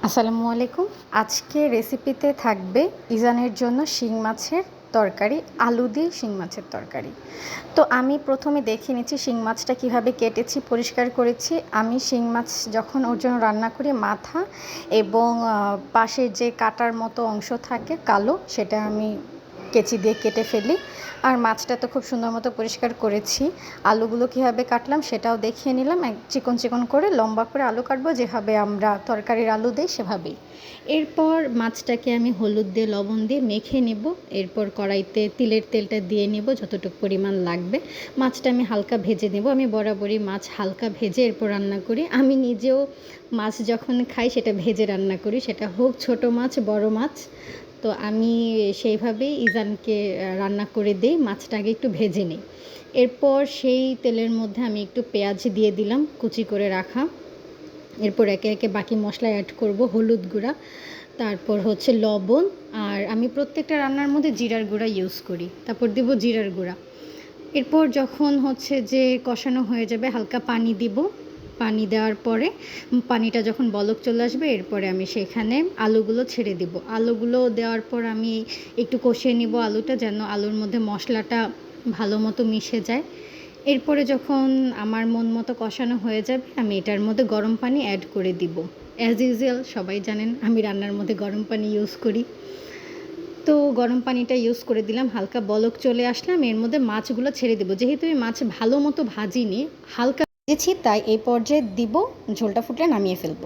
আসসালামু আলাইকুম। আজকে রেসিপিতে থাকবে ইজানের জন্য শিং মাছের তরকারি, আলু দিয়ে শিং মাছের তরকারি। তো আমি প্রথমে দেখে নিচ্ছি শিং মাছটা কীভাবে কেটেছি, পরিষ্কার করেছি। আমি শিং মাছ যখন ওর জন্য রান্না করি, মাথা এবং পাশের যে কাটার মতো অংশ থাকে কালো, সেটা আমি কেচি দিয়ে কেটে ফেলি। আর মাছটা তো খুব সুন্দর মতো পরিষ্কার করেছি। আলুগুলো কীভাবে কাটলাম সেটাও দেখিয়ে নিলাম। চিকন চিকন করে লম্বা করে আলু কাটবো, যেভাবে আমরা তরকারির আলু দিই সেভাবেই। এরপর মাছটাকে আমি হলুদ দিয়ে লবণ দিয়ে মেখে নেব। এরপর কড়াইতে তিলের তেলটা দিয়ে নেব যতটুকু পরিমাণ লাগবে। মাছটা আমি হালকা ভেজে নেব। আমি বরাবরই মাছ হালকা ভেজে এরপর রান্না করি। আমি নিজেও মাছ যখন খাই সেটা ভেজে রান্না করি, সেটা হোক ছোট মাছ বড় মাছ। তো আমি সেইভাবেই ইজানকে রান্না করে দিই, মাছটা আগে একটু ভেজে নিই। এরপর সেই তেলের মধ্যে আমি একটু পেঁয়াজ দিয়ে দিলাম কুচি করে রাখা। এরপর একে একে বাকি মশলা অ্যাড করব। হলুদ গুঁড়া, তারপর হচ্ছে লবণ, আর আমি প্রত্যেকটা রান্নার মধ্যে জিরার গুঁড়া ইউজ করি। তারপর দেব জিরার গুঁড়া। এরপর যখন হচ্ছে যে কষানো হয়ে যাবে, হালকা পানি দিব। পানি দেওয়ার পরে পানিটা যখন বলক চলে আসবে, এরপরে আমি সেখানে আলুগুলো ছেড়ে দিব। আলুগুলো দেওয়ার পর আমি একটু কষিয়ে নিব আলুটা, যেন আলুর মধ্যে মশলাটা ভালো মতো মিশে যায়। এরপরে যখন আমার মন মতো কষানো হয়ে যাবে, আমি এটার মধ্যে গরম পানি অ্যাড করে দিব। অ্যাজ ইউজুয়াল সবাই জানেন আমি রান্নার মধ্যে গরম পানি ইউজ করি। তো গরম পানিটা ইউজ করে দিলাম। হালকা বলক চলে আসলাম, এর মধ্যে মাছগুলো ছেড়ে দেবো। যেহেতু আমি মাছ ভালো মতো ভাজিনি, হালকা ভেজেছি, তাই এই পর্যায়ে দিব। ঝোলটা ফুটলে নামিয়ে ফেলবো।